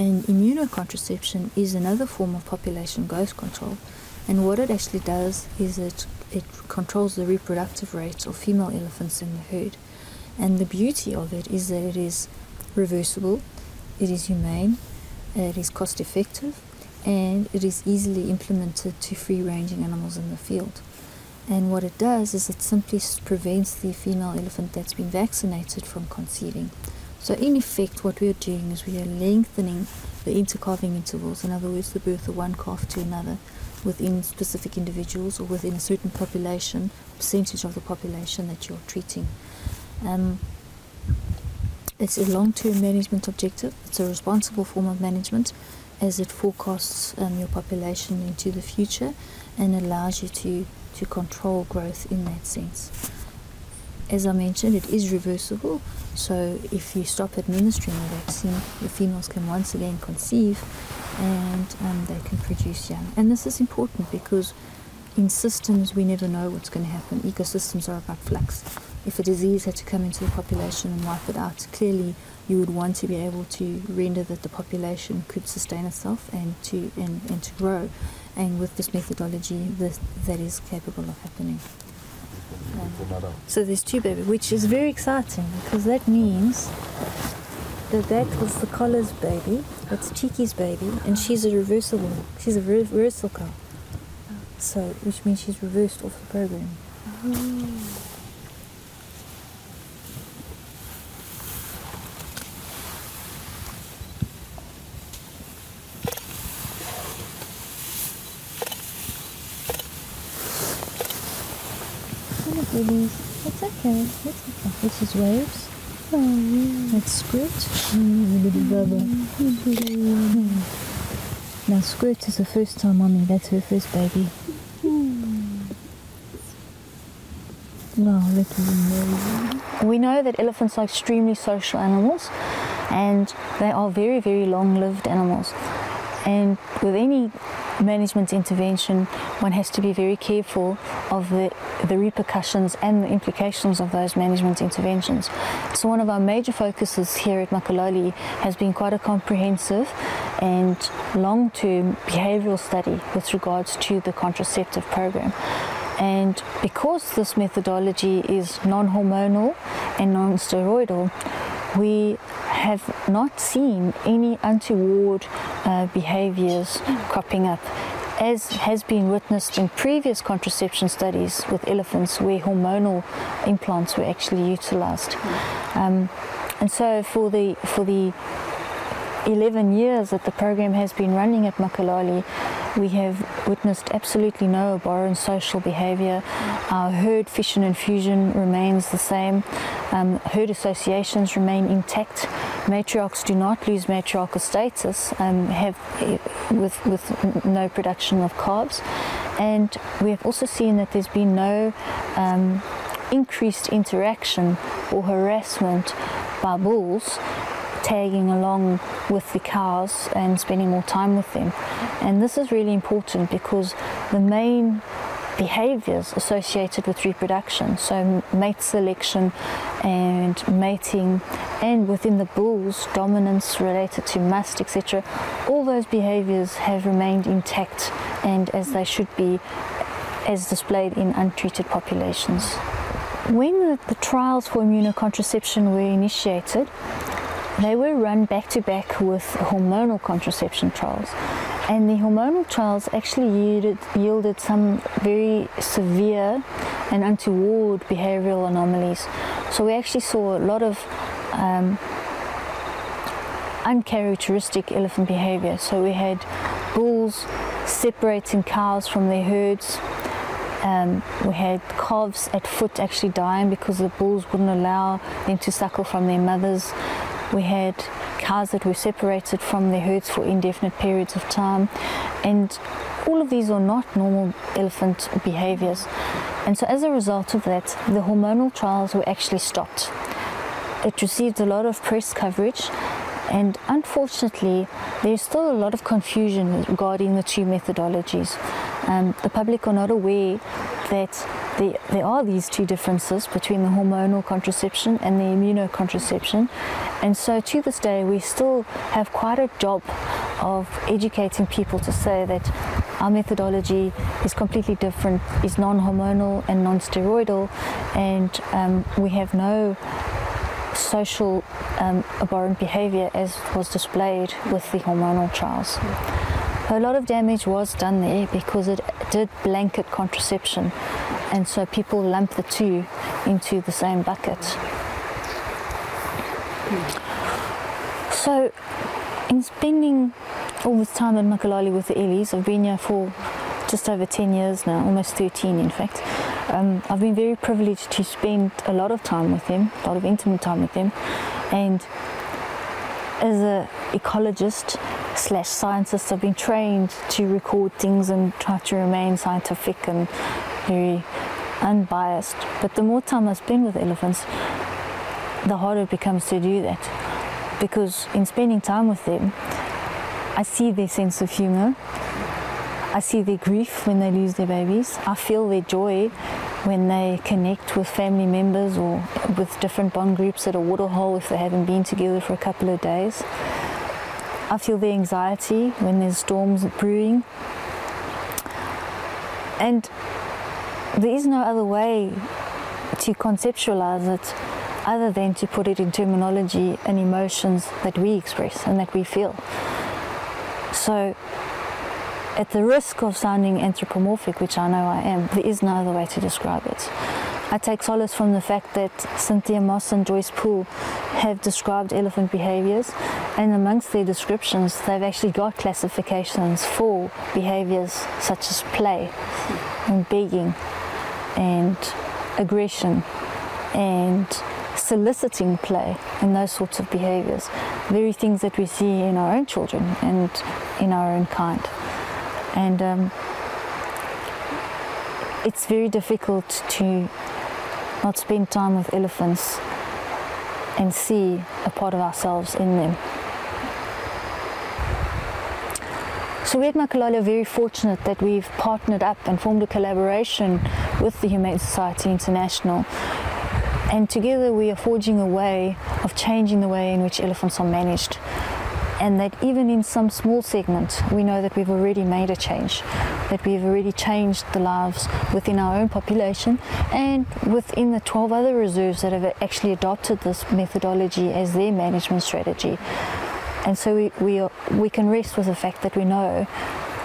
And immunocontraception is another form of population growth control. And what it actually does is it controls the reproductive rates of female elephants in the herd. And the beauty of it is that it is reversible, it is humane, it is cost effective, and it is easily implemented to free-ranging animals in the field. And what it does is it simply prevents the female elephant that's been vaccinated from conceiving. So in effect, what we are doing is we are lengthening the intercalving intervals, in other words, the birth of one calf to another within specific individuals or within a certain population, percentage of the population that you're treating. It's a long-term management objective. It's a responsible form of management as it forecasts your population into the future and allows you to control growth in that sense. As I mentioned, it is reversible, so if you stop administering the vaccine, the females can once again conceive and they can produce young. And this is important because in systems we never know what's going to happen. Ecosystems are about flux. If a disease had to come into the population and wipe it out, clearly you would want to be able to render that the population could sustain itself and to grow. And with this methodology, that is capable of happening. So there's two babies, which is very exciting because that means that was the collar's baby, that's Tiki's baby, and she's a reversal cow. So, which means she's reversed off the program. It's okay. This is waves. That's Squirt. Now Squirt is the first time mommy. That's her first baby. We know that elephants are extremely social animals, and they are very, very long-lived animals. And with any management intervention, one has to be very careful of the repercussions and the implications of those management interventions. So one of our major focuses here at Makalali has been quite a comprehensive and long-term behavioral study with regards to the contraceptive program. And because this methodology is non-hormonal and non-steroidal, we have not seen any untoward behaviors cropping up, as has been witnessed in previous contraception studies with elephants where hormonal implants were actually utilized. And so for the 11 years that the program has been running at Makalali, we have witnessed absolutely no abhorrent social behavior. Our herd fission and fusion remains the same. Herd associations remain intact. Matriarchs do not lose matriarchal status, with no production of calves. And we have also seen that there's been no increased interaction or harassment by bulls tagging along with the cows and spending more time with them. And this is really important because the main behaviors associated with reproduction, so mate selection and mating, and within the bulls, dominance related to must, etc., all those behaviors have remained intact and as they should be, as displayed in untreated populations. When the trials for immunocontraception were initiated, they were run back-to-back with hormonal contraception trials, and the hormonal trials actually yielded some very severe and untoward behavioral anomalies. So we actually saw a lot of uncharacteristic elephant behavior. So we had bulls separating cows from their herds. We had calves at foot actually dying because the bulls wouldn't allow them to suckle from their mothers. We had cows that were separated from their herds for indefinite periods of time, and all of these are not normal elephant behaviors. And so as a result of that, the hormonal trials were actually stopped. It received a lot of press coverage, and unfortunately there's still a lot of confusion regarding the two methodologies. The public are not aware that there are these two differences between the hormonal contraception and the immunocontraception, and so to this day we still have quite a job of educating people to say that our methodology is completely different, is non-hormonal and non-steroidal, and we have no social abhorrent behavior as was displayed with the hormonal trials. A lot of damage was done there because it did blanket contraception, and so people lump the two into the same bucket. So in spending all this time in Makalali with the Ellies, I've been here for just over 10 years now, almost 13 in fact. I've been very privileged to spend a lot of time with them, a lot of intimate time with them, and as an ecologist / scientist, I've been trained to record things and try to remain scientific and very unbiased. But the more time I spend with elephants, the harder it becomes to do that, because in spending time with them, I see their sense of humor, I see their grief when they lose their babies, I feel their joy when they connect with family members or with different bond groups at a waterhole if they haven't been together for a couple of days. I feel the anxiety when there's storms brewing, and there is no other way to conceptualize it other than to put it in terminology and emotions that we express and that we feel. So at the risk of sounding anthropomorphic, which I know I am, there is no other way to describe it. I take solace from the fact that Cynthia Moss and Joyce Poole have described elephant behaviours, and amongst their descriptions they've actually got classifications for behaviours such as play and begging and aggression and soliciting play and those sorts of behaviours, very things that we see in our own children and in our own kind. And it's very difficult to not spend time with elephants and see a part of ourselves in them. So we at Makalali are very fortunate that we've partnered up and formed a collaboration with the Humane Society International, and together we are forging a way of changing the way in which elephants are managed, and that even in some small segment we know that we've already made a change, that we've already changed the lives within our own population and within the 12 other reserves that have actually adopted this methodology as their management strategy. And so we can rest with the fact that we know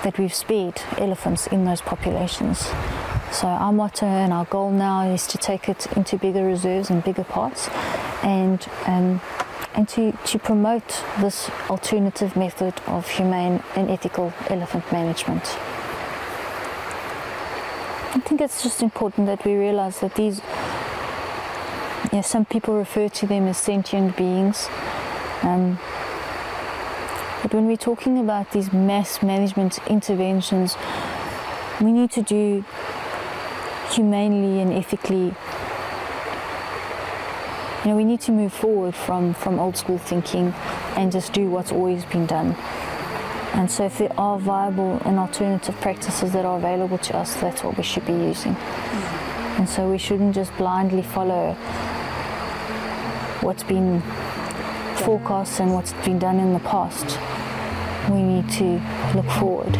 that we've spared elephants in those populations. So our motto and our goal now is to take it into bigger reserves and bigger parts, and to promote this alternative method of humane and ethical elephant management. I think it's just important that we realize that these, some people refer to them as sentient beings, but when we're talking about these mass management interventions, we need to do humanely and ethically. We need to move forward from old school thinking and just do what's always been done. And so if there are viable and alternative practices that are available to us, that's what we should be using. And so we shouldn't just blindly follow what's been forecast and what's been done in the past. We need to look forward.